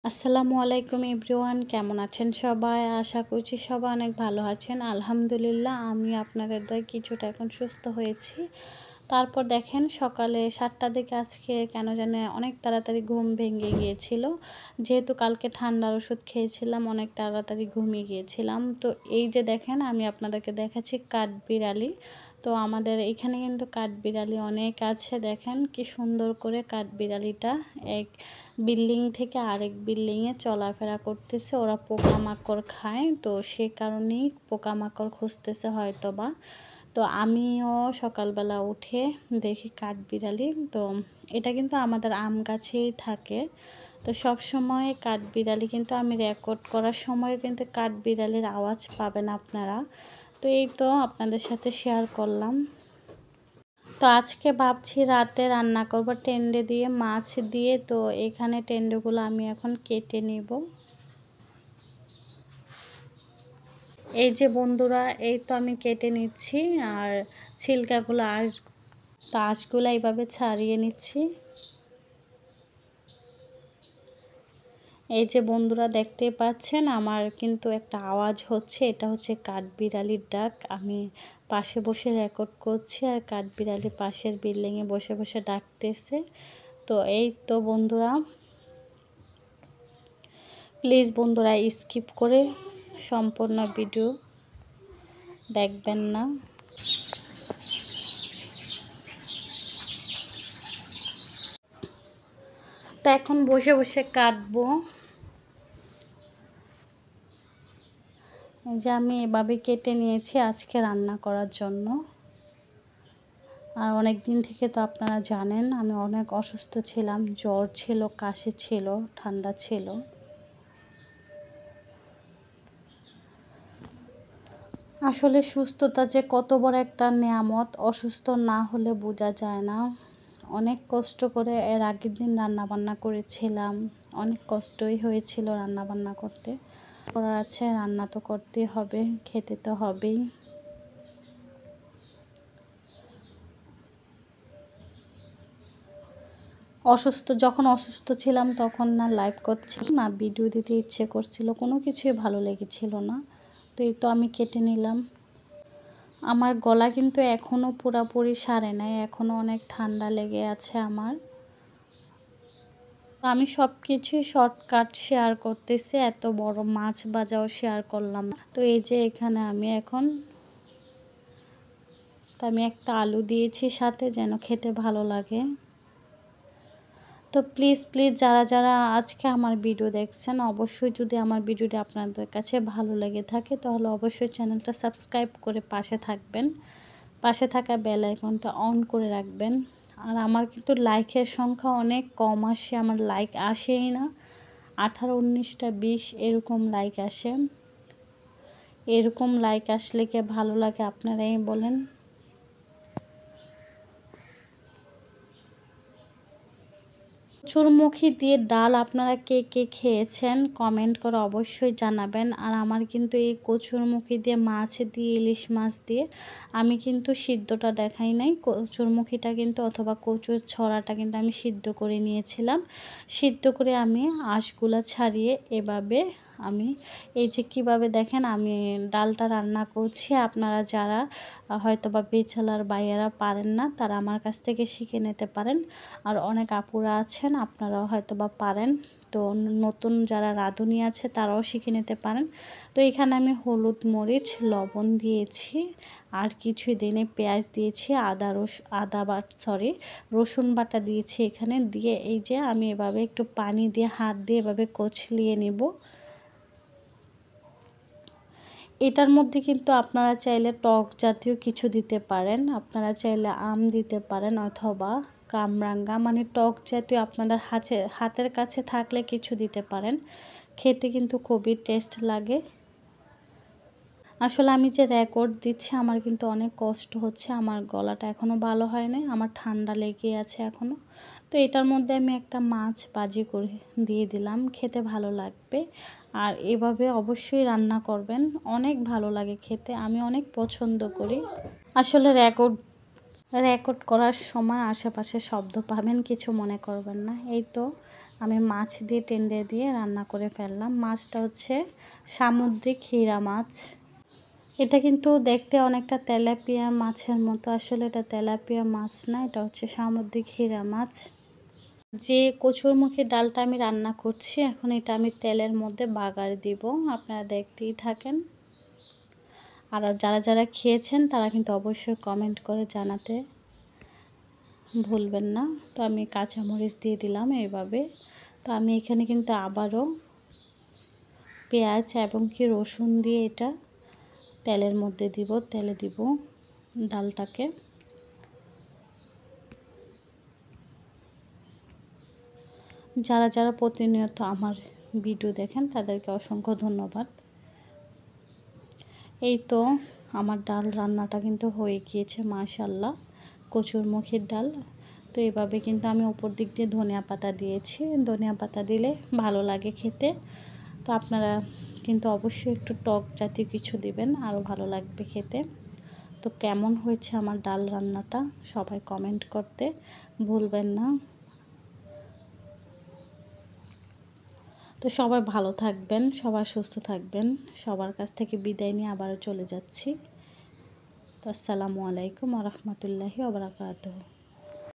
আসসালামু আলাইকুম এভরিওয়ান, কেমন আছেন সবাই? আশা করছি সবাই অনেক ভালো আছেন। আলহামদুলিল্লাহ আমি আপনাদের দয়ায় কিছুটা এখন সুস্থ হয়েছি। তারপর দেখেন সকালে 7টার দিকে আজকে কেন জানি অনেক তাড়াতাড়ি ঘুম ভেঙে গিয়েছিল। যেহেতু কালকে ঠান্ডার ওষুধ খেয়েছিলাম, অনেক তাড়াতাড়ি ঘুমিয়ে গিয়েছিলাম। তো এই যে দেখেন আমি আপনাদেরকে দেখাচ্ছি কাঠবিড়ালি। তো আমাদের এখানে কিন্তু কাঠবিড়ালি অনেক আছে। দেখেন কি সুন্দর করে কাঠবিড়ালিটা এক বিল্ডিং থেকে আরেক বিল্ডিংয়ে চলাফেরা করতেছে। ওরা পোকামাকড় খায়, তো সে কারণেই পোকামাকড় খুঁজতেছে হয়তোবা। তো আমিও সকালবেলা উঠে দেখি কাঠবিড়ালি। তো এটা কিন্তু আমাদের আম গাছেই থাকে। তো সব সময় কাঠবিড়ালি কিন্তু আমি রেকর্ড করার সময় কিন্তু কাঠবিড়ালির আওয়াজ পাবেন আপনারা। তো এই তো আপনাদের সাথে শেয়ার করলাম। তো আজকে ভাবছি রাতে রান্না করব টেন্ডে দিয়ে, মাছ দিয়ে। তো এখানে টেন্ডেগুলো আমি এখন কেটে নিব। এই যে বন্ধুরা, এই তো আমি কেটে নিচ্ছি আর ছিলকাগুলো আঁশগুলো এইভাবে ছাড়িয়ে নিচ্ছি। এই যে বন্ধুরা দেখতেই পাচ্ছেন আমার কিন্তু একটা আওয়াজ হচ্ছে, এটা হচ্ছে কাঠবিড়ালির ডাক। আমি পাশে বসে রেকর্ড করছি আর কাঠবিড়ালি পাশের বিল্ডিংয়ে বসে বসে ডাকতেছে। তো এই তো বন্ধুরা, প্লিজ বন্ধুরা স্কিপ করে সম্পূর্ণ ভিডিও দেখবেন না। তো এখন বসে বসে কাটবো। যে আমি এভাবে কেটে নিয়েছি আজকে রান্না করার জন্য। আর অনেক দিন থেকে তো আপনারা জানেন আমি অনেক অসুস্থ ছিলাম, জ্বর ছিল, কাশি ছিল, ঠান্ডা ছিল। আসলে সুস্থতা যে কত বড় একটা নেয়ামত, অসুস্থ না হলে বোঝা যায় না। অনেক কষ্ট করে এর আগের দিন রান্নাবান্না করেছিলাম, অনেক কষ্টই হয়েছিল রান্নাবান্না করতে। করার আছে, রান্না তো করতেই হবে, খেতে তো হবেই। যখন অসুস্থ ছিলাম তখন না লাইভ করছিল না, ভিডিও দিতে ইচ্ছে করছিল, কোনো কিছুই ভালো লেগেছিল না। তো এই তো আমি কেটে নিলাম। আমার গলা কিন্তু এখনও পুরোপুরি সারে নাই, এখনও অনেক ঠান্ডা লেগে আছে আমার। আমি সব কিছুই শর্টকাট শেয়ার করতেছি, এত বড় মাছ ভাজাও শেয়ার করলাম। তো এই যে এখানে আমি একটা আলু দিয়েছি সাথে, যেন খেতে ভালো লাগে। তো প্লিজ যারা যারা আজকে আমার ভিডিও দেখছেন, অবশ্যই যদি আমার ভিডিওটি আপনাদের কাছে ভালো লেগে থাকে তাহলে অবশ্যই চ্যানেলটা সাবস্ক্রাইব করে পাশে থাকবেন, পাশে থাকা বেল আইকনটা অন করে রাখবেন। আর আমার কিন্তু লাইকের সংখ্যা অনেক কম আসে, আমার লাইক আসেই না, 18, 19টা 20 এরকম লাইক আসে। এরকম লাইক আসলে কি ভালো লাগে আপনারাই বলেন। কচুরমুখী দিয়ে ডাল আপনারা কে কে খেয়েছেন কমেন্ট করে অবশ্যই জানাবেন। আর আমার কিন্তু এই কচুরমুখী দিয়ে, মাছ দিয়ে, ইলিশ মাছ দিয়ে আমি কিন্তু সিদ্ধটা দেখাই নাই। কচুরমুখীটা কিন্তু অথবা কচুর ছড়াটা কিন্তু আমি সিদ্ধ করে নিয়েছিলাম। সিদ্ধ করে আমি আঁশগুলা ছাড়িয়ে এভাবে আমি এই যে কিভাবে দেখেন আমি ডালটা রান্না করছি। আপনারা যারা হয়তোবা বেচালার বাইয়েরা পারেন না, তারা আমার কাছ থেকে শিখে নিতে পারেন। আর অনেক আপুরা আছেন আপনারাও হয়তোবা পারেন, তো নতুন যারা রাঁধুনি আছে তারাও শিখে নিতে পারেন। তো এখানে আমি হলুদ, মরিচ, লবণ দিয়েছি, আর কিছুই দিনে পেঁয়াজ দিয়েছি, রসুন বাটা দিয়েছি এখানে। দিয়ে এই যে আমি এভাবে একটু পানি দিয়ে হাত দিয়ে এভাবে কচলিয়ে নেব। এটার মধ্যে কিন্তু আপনারা চাইলে টক জাতীয় কিছু দিতে পারেন, আপনারা চাইলে আম দিতে পারেন অথবা কামরাঙ্গা, মানে টক জাতীয় আপনাদের হাতের কাছে থাকলে কিছু দিতে পারেন। খেতে কিন্তু খুবই টেস্ট লাগে। আসলে আমি যে রেকর্ড দিচ্ছি আমার কিন্তু অনেক কষ্ট হচ্ছে, আমার গলাটা এখনও ভালো হয় নাই, আমার ঠান্ডা লেগে আছে এখনও। তো এটার মধ্যে আমি একটা মাছ ভাজি করে দিয়ে দিলাম, খেতে ভালো লাগবে। আর এভাবে অবশ্যই রান্না করবেন, অনেক ভালো লাগে খেতে, আমি অনেক পছন্দ করি। আসলে রেকর্ড করার সময় আশেপাশে শব্দ পাবেন, কিছু মনে করবেন না। এই তো আমি মাছ দিয়ে টেন্ডে দিয়ে রান্না করে ফেললাম। মাছটা হচ্ছে সামুদ্রিক হিরা মাছ। এটা কিন্তু দেখতে অনেকটা তেলাপিয়া মাছের মতো, আসলে এটা তেলাপিয়া মাছ না, এটা হচ্ছে সামুদ্রিক হিরা মাছ। যে কচুরমুখী ডালটা আমি রান্না করছি, এখন এটা আমি তেলের মধ্যে বাগার দিব, আপনারা দেখতেই থাকেন। আর যারা যারা খেয়েছেন তারা কিন্তু অবশ্যই কমেন্ট করে জানাতে ভুলবেন না। তো আমি কাঁচামরিচ দিয়ে দিলাম এইভাবে। তো আমি এখানে কিন্তু আবারও পেঁয়াজ এবং কি রসুন দিয়ে এটা তেলের মধ্যে দিব, তেলে দিব ডালটাকে। যারা যারা প্রতিনিয়ত আমার ভিডিও দেখেন তাদেরকে অসংখ্য ধন্যবাদ। এই তো আমার ডাল রান্নাটা কিন্তু হয়ে গিয়েছে মাশাআল্লাহ, কচুরমুখীর ডাল। তো এভাবে কিন্তু আমি উপর দিক দিয়ে ধনিয়া পাতা দিয়েছি, ধনিয়া পাতা দিলে ভালো লাগে খেতে। তো আপনারা কিন্তু অবশ্যই একটু টক জাতীয় কিছু দিবেন, আরও ভালো লাগবে খেতে। তো কেমন হয়েছে আমার ডাল রান্নাটা সবাই কমেন্ট করতে ভুলবেন না। তো সবাই ভালো থাকবেন, সবাই সুস্থ থাকবেন। সবার কাছ থেকে বিদায় নিয়ে আবারও চলে যাচ্ছি। তো আসসালামু আলাইকুম ওয়া রাহমাতুল্লাহি ওয়া বারাকাতুহু।